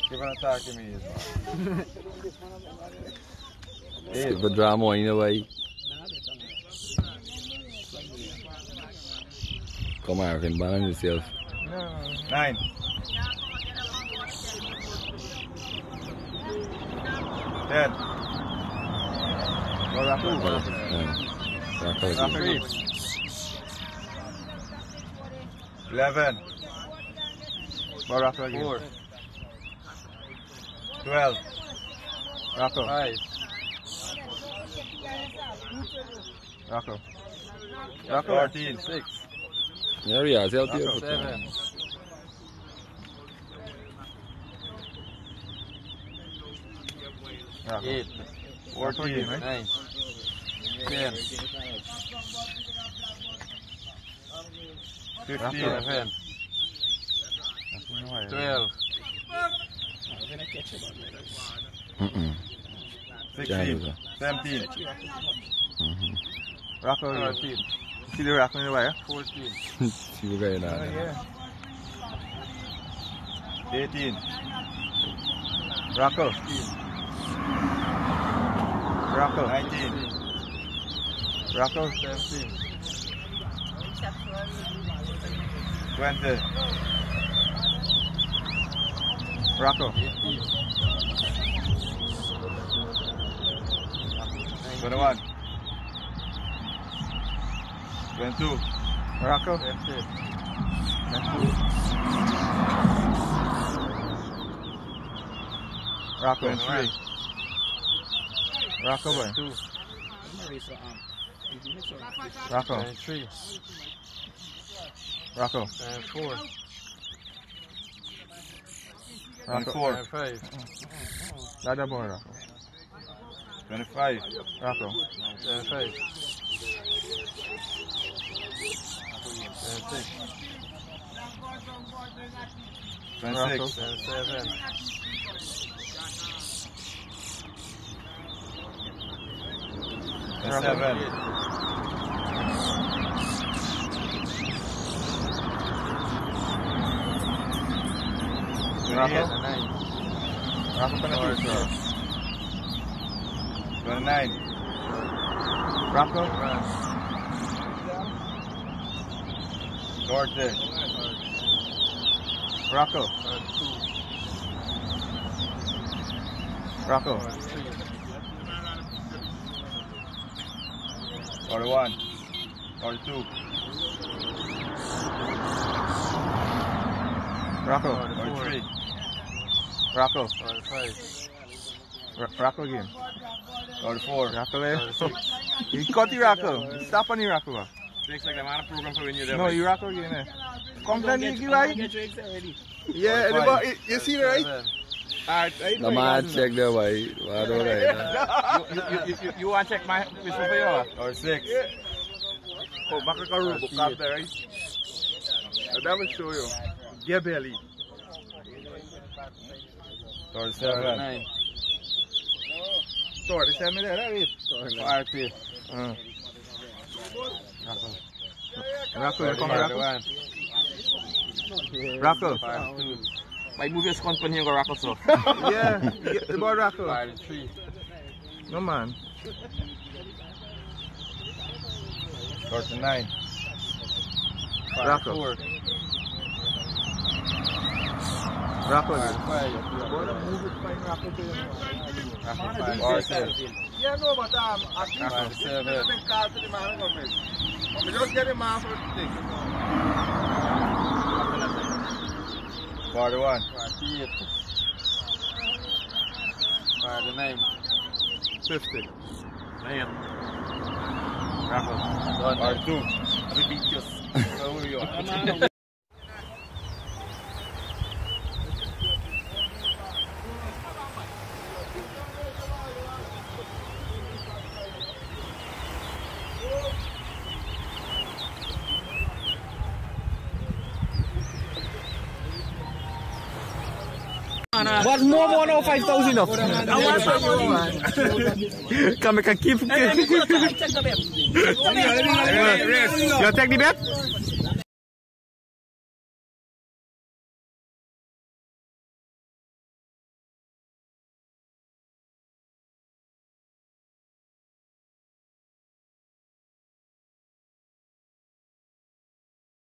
Give an attack to me. Skip a drama in a way. Come on, Arvin, balance yourself. 9. 10. Go Raffle. Raffle. 11. Go Raffle again. 4. 12. Raffle. 5. Raffle. 14. 6. There we are. 7. 8. 14. 9. 10. 15. 11. 12. 16. 17. Raffle. 13. See the raffle in the way? 14. See what going on? 18. Raffle. 19. Raffle. 17. 20. Raffle. 18. 21. 22. Raffle. 22. Raffle. 23. Raffle. 2. Raffle. 3. Raffle. 4. Raffle. 5. That's a boy, Raffle. 25. Raffle. 25. 26. 27. 27. 29. 30. 41. 42. 43. 45. Raffle again. 44. Raffle. You cut the raffle. Stop on the raffle. Looks like I'm on a program for when you're there. No, you raffle again. Come down here, right? Yeah, you see right? The man check the way. You want to check my whistle for you? Or 6. Oh, back a room up there, right? That will show you. Get belly. Or 7. 9. 47 there, right? 40. Raffle, come on, Raffle. Raffle. Like move your scunt when you go Raffle so. Yeah, the ball Raffle. 3. No man. 39. Raffle. 4. Raffle. 5. Move it fine Raffle to you. Raffle 5. Yeah, no, but I think Raffle 7. I'm just getting man for the thing. 41. 48. 49. 50. 9. Raffle. 42. I beat you. Where were you? What more now 5,000 enough? Come make a keep. You take the bet?